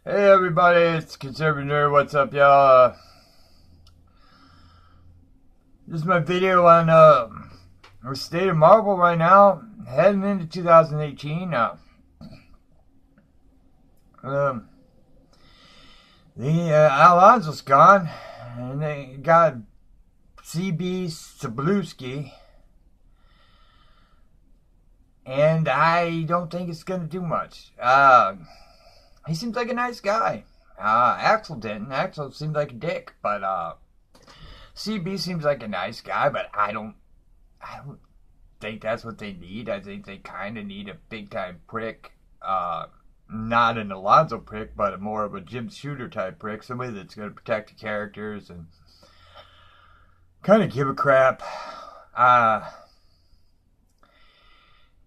Hey everybody, it's Conservative Nerd. What's up, y'all? This is my video on the state of Marvel right now, heading into 2018. Um, Alonso's gone, and they got CB Cebulski, and I don't think it's gonna do much. He seems like a nice guy. Axel didn't. Axel seemed like a dick, but CB seems like a nice guy. But I don't think that's what they need. I think they kind of need a big time prick. Not an Alonzo prick, but more of a Jim Shooter type prick. Somebody that's going to protect the characters and kind of give a crap.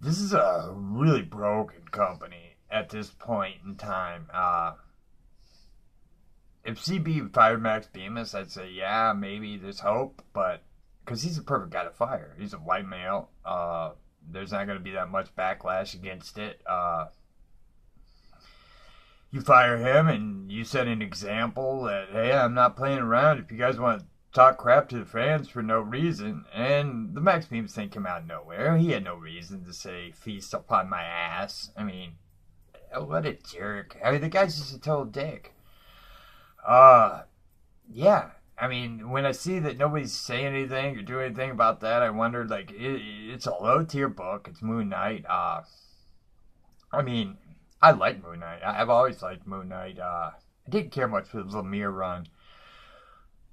This is a really broken company at this point in time. If CB fired Max Bemis, I'd say, yeah, maybe there's hope, but because he's a perfect guy to fire. He's a white male. There's not going to be that much backlash against it. You fire him and you set an example that, hey, I'm not playing around if you guys want to talk crap to the fans for no reason. And the Max Bemis thing came out of nowhere. He had no reason to say, feast upon my ass. I mean, what a jerk. I mean, the guy's just a total dick. Yeah. I mean, when I see that nobody's saying anything or doing anything about that, I wonder, like, it's a low-tier book. It's Moon Knight. I mean, I like Moon Knight. I've always liked Moon Knight. I didn't care much for the Lemire run.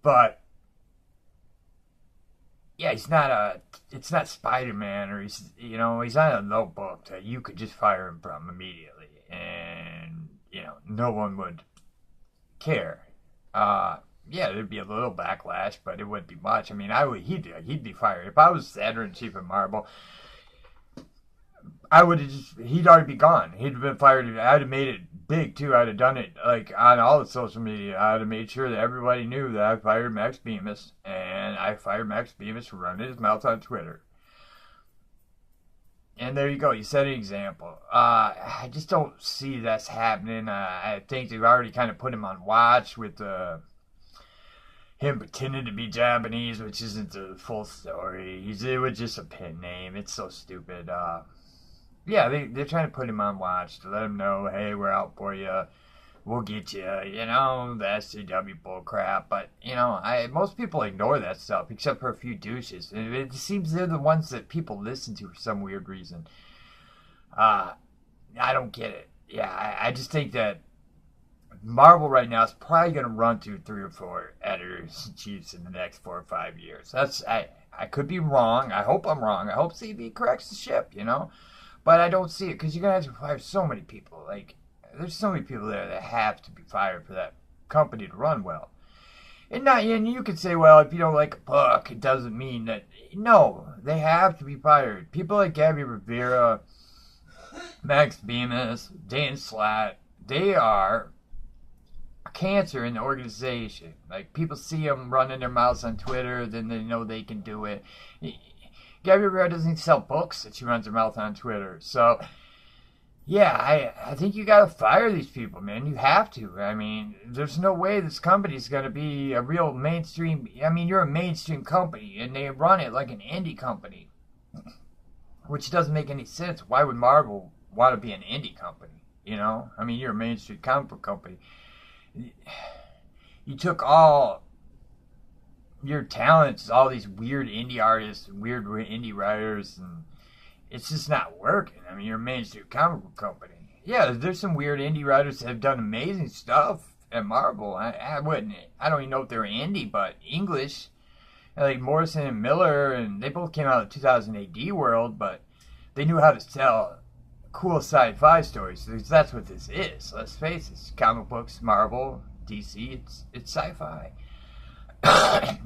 But, yeah, it's not Spider-Man, or he's not a low book that you could just fire him from immediately. And, no one would care. Yeah, there'd be a little backlash, but it wouldn't be much. I mean, he'd be fired. If I was editor-in-chief of Marvel, he'd already be gone. He'd have been fired. I'd have made it big, too. I'd have done it, like, on all the social media. I'd have made sure that everybody knew that I fired Max Bemis, and I fired Max Bemis for running his mouth on Twitter. And there you go. You set an example. I just don't see that's happening. I think they've already kind of put him on watch with him pretending to be Japanese, which isn't the full story. It was just a pen name. It's so stupid. Yeah, they're trying to put him on watch to let him know, hey, we're out for you. We'll get you, the SCW bull crap. But, most people ignore that stuff, except for a few douches. It seems they're the ones that people listen to for some weird reason. I don't get it. Yeah, I just think that Marvel right now is probably going to run through 3 or 4 editors-in-chiefs in the next 4 or 5 years. I could be wrong. I hope I'm wrong. I hope CB corrects the ship, But I don't see it, because you're going to have to fire so many people. Like, there's so many people there that have to be fired for that company to run well. And you could say, well, if you don't like a book, it doesn't mean that. No, they have to be fired. People like Gabby Rivera, Max Bemis, Dan Slott, they are a cancer in the organization. Like, people see them running their mouths on Twitter, then they know they can do it. Gabby Rivera doesn't even sell books that she runs her mouth on Twitter. So, yeah, I think you gotta fire these people, man. You have to. I mean, there's no way this company's gonna be a real mainstream. I mean, you're a mainstream company, and they run it like an indie company, which doesn't make any sense. Why would Marvel want to be an indie company? I mean, you're a mainstream comic book company. You took all your talents, all these weird indie artists, weird indie writers, and it's just not working. I mean, you're a mainstream comic book company. Yeah, there's some weird indie writers that have done amazing stuff at Marvel. I don't even know if they're indie, but English, like Morrison and Miller, and they both came out of the 2000 AD world, but they knew how to sell cool sci-fi stories. So that's what this is. Let's face it, comic books, Marvel, DC, it's sci-fi.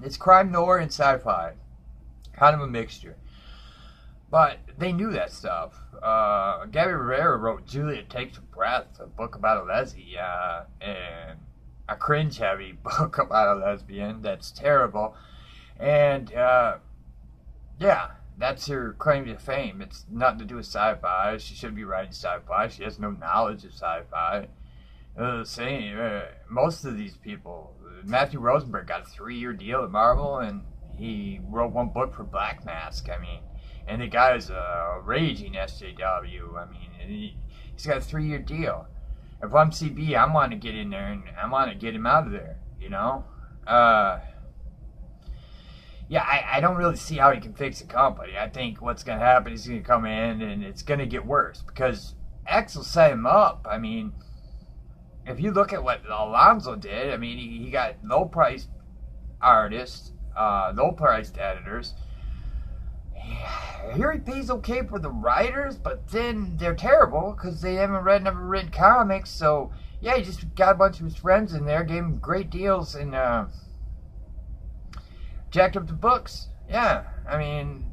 It's crime noir and sci-fi. Kind of a mixture. But they knew that stuff. Gabby Rivera wrote Juliet Takes a Breath, a book about a lesbian, and a cringe-heavy book about a lesbian that's terrible. And, yeah, that's her claim to fame. It's nothing to do with sci-fi. She shouldn't be writing sci-fi. She has no knowledge of sci-fi. saying most of these people, Matthew Rosenberg got a 3-year deal at Marvel, and he wrote one book for Black Mask. I mean, and the guy's a raging SJW. I mean, he's got a 3-year deal. If I'm CB, I want to get in there and I want to get him out of there. You know, yeah, I don't really see how he can fix the company. I think what's going to happen is he's going to come in and it's going to get worse because X will set him up. I mean, if you look at what Alonso did, I mean, he got low-priced artists, low-priced editors. Here he pays okay for the writers, but then they're terrible because they haven't never written comics. So, yeah, he just got a bunch of his friends in there, gave him great deals, and jacked up the books. Yeah, I mean,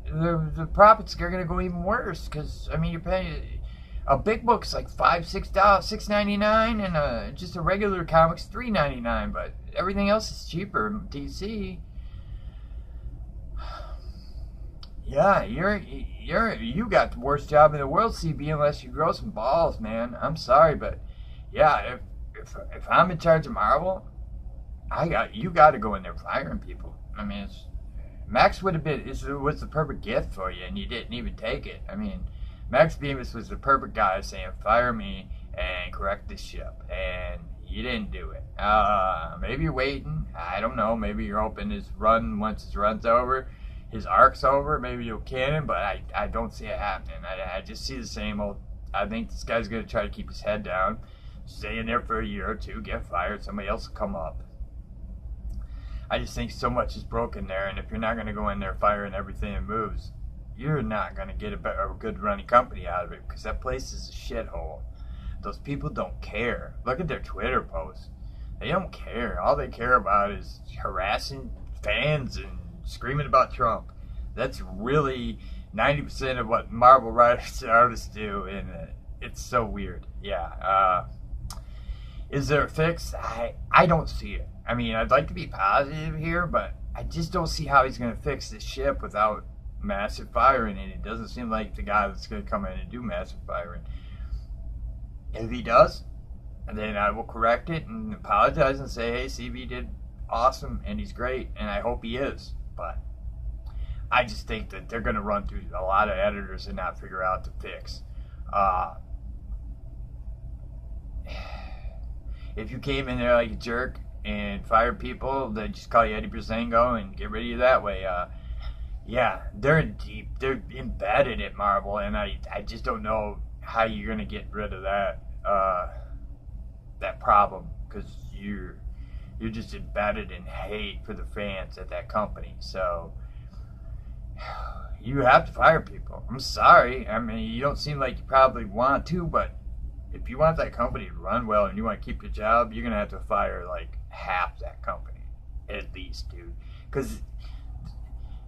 the profits are going to go even worse because, I mean, you're paying... A big book's like $6.99, and just a regular comic's $3.99. But everything else is cheaper in DC. Yeah, you got the worst job in the world, CB, unless you grow some balls, man. I'm sorry, but yeah, if I'm in charge of Marvel, you got to go in there firing people. I mean, Max was the perfect gift for you, and you didn't even take it. I mean, Max Bemis was the perfect guy saying, fire me and correct this ship. And you didn't do it. Maybe you're waiting. I don't know. Maybe you're hoping once his run's over, his arc's over, maybe you'll canon, but I don't see it happening. I just see the same old. I think this guy's going to try to keep his head down, stay in there for a year or two, get fired, somebody else will come up. I just think so much is broken there, and if you're not going to go in there firing everything that moves, you're not going to get a good running company out of it because that place is a shithole. Those people don't care. Look at their Twitter posts. They don't care. All they care about is harassing fans and screaming about Trump. That's really 90% of what Marvel writers and artists do, and it's so weird. Yeah. Is there a fix? I don't see it. I mean, I'd like to be positive here, but I just don't see how he's going to fix this ship without massive firing, and it doesn't seem like the guy that's going to come in and do massive firing. If he does, then I will correct it and apologize and say, hey, CB did awesome and he's great, and I hope he is. But I just think that they're going to run through a lot of editors and not figure out the fix. If you came in there like a jerk and fired people, they just call you Eddie Breezango and get rid of you that way. Yeah, they're embedded at Marvel, and I just don't know how you're gonna get rid of that problem because you're just embedded in hate for the fans at that company. So you have to fire people. I'm sorry. I mean, you don't seem like you probably want to, but if you want that company to run well and you want to keep your job, you're gonna have to fire like half that company at least, dude, because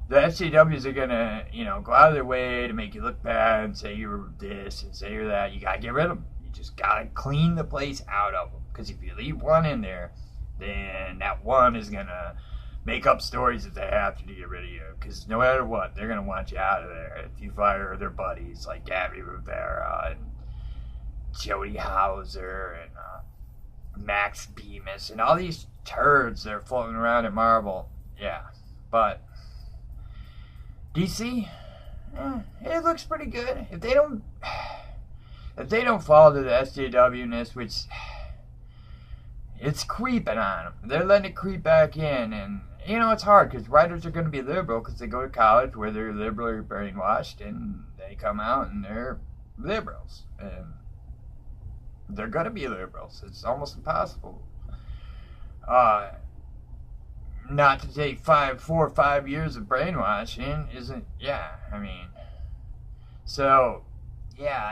the SJWs are gonna, go out of their way to make you look bad and say you're this and say you're that. You gotta get rid of them. You just gotta clean the place out of them. Because if you leave one in there, then that one is gonna make up stories if they have to get rid of you. Because no matter what, they're gonna want you out of there. If you fire their buddies like Gabby Rivera and Jody Hauser and Max Bemis and all these turds that are floating around at Marvel. Yeah, but DC, it looks pretty good. If they don't fall to the SJW-ness, which it's creeping on them, they're letting it creep back in, and it's hard because writers are going to be liberal because they go to college where they're liberally brainwashed, and they come out and they're liberals, and they're going to be liberals. It's almost impossible. Not to take 4 or 5 years of brainwashing isn't, so, yeah,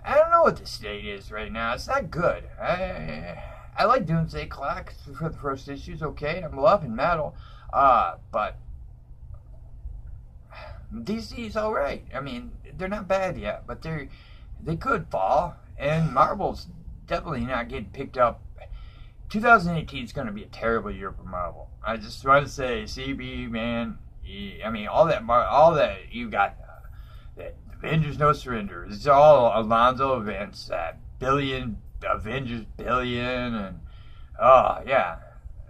I don't know what the state is right now. It's not good. I like Doomsday Clock for the first issues, okay? I'm loving metal, but DC's alright. I mean, they're not bad yet, but they could fall, and Marvel's definitely not getting picked up. 2018 is going to be a terrible year for Marvel. I just want to say, CB, man, all that you got, that Avengers No Surrender, it's all Alonso events, that billion, Avengers billion, and oh yeah,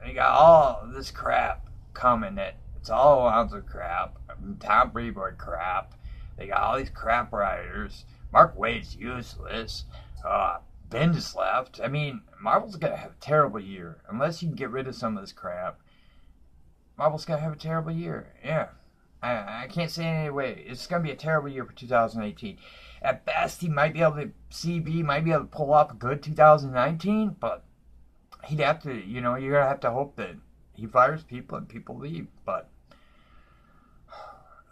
they got all this crap coming. It's all amounts of crap. Tom Brevoort crap. They got all these crap writers. Mark Waid's useless. Bendis left. I mean, Marvel's gonna have a terrible year unless you can get rid of some of this crap. Marvel's gonna have a terrible year. Yeah, I can't say it any way. It's gonna be a terrible year for 2018. At best, CB might be able to pull off a good 2019, but he'd have to, you're gonna have to hope that he fires people and people leave. But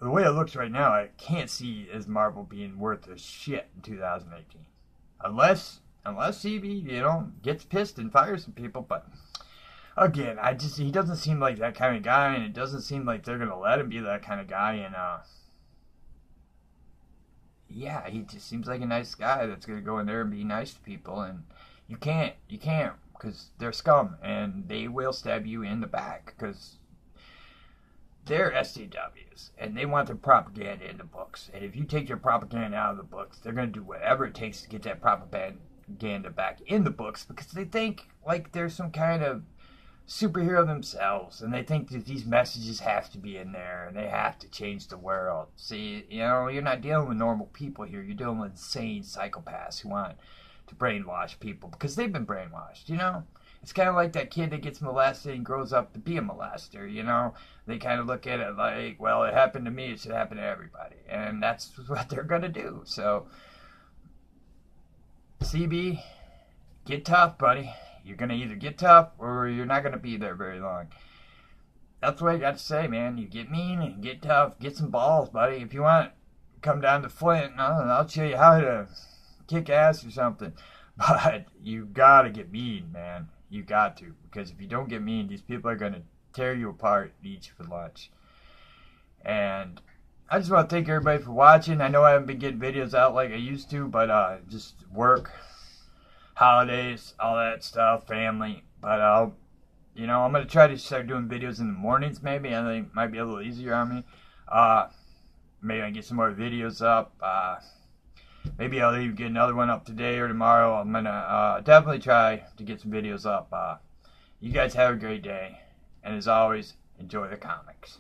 the way it looks right now, I can't see as Marvel being worth a shit in 2018, unless CB, gets pissed and fires some people. But again, he doesn't seem like that kind of guy, and it doesn't seem like they're gonna let him be that kind of guy. And yeah, he just seems like a nice guy that's gonna go in there and be nice to people. And you can't, because they're scum, and they will stab you in the back because they're SJWs, and they want their propaganda in the books. And if you take their propaganda out of the books, they're gonna do whatever it takes to get that propaganda back in the books, because they think like they're some kind of superhero themselves, and they think that these messages have to be in there and they have to change the world. See, you're not dealing with normal people here. You're dealing with insane psychopaths who want to brainwash people because they've been brainwashed. It's kind of like that kid that gets molested and grows up to be a molester. They kind of look at it like, well, it happened to me, it should happen to everybody, and that's what they're gonna do. So CB, get tough, buddy. You're going to either get tough or you're not going to be there very long. That's what I got to say, man. You get mean and get tough. Get some balls, buddy. If you want, come down to Flint. I'll show you how to kick ass or something. But you got to get mean, man. You got to. Because if you don't get mean, these people are going to tear you apart and eat you for lunch. And I just want to thank everybody for watching. I know I haven't been getting videos out like I used to, but just work, holidays, all that stuff, family. But I'm gonna try to start doing videos in the mornings. Maybe I think it might be a little easier on me. Maybe I can get some more videos up. Maybe I'll even get another one up today or tomorrow. I'm gonna definitely try to get some videos up. You guys have a great day, and as always, enjoy the comics.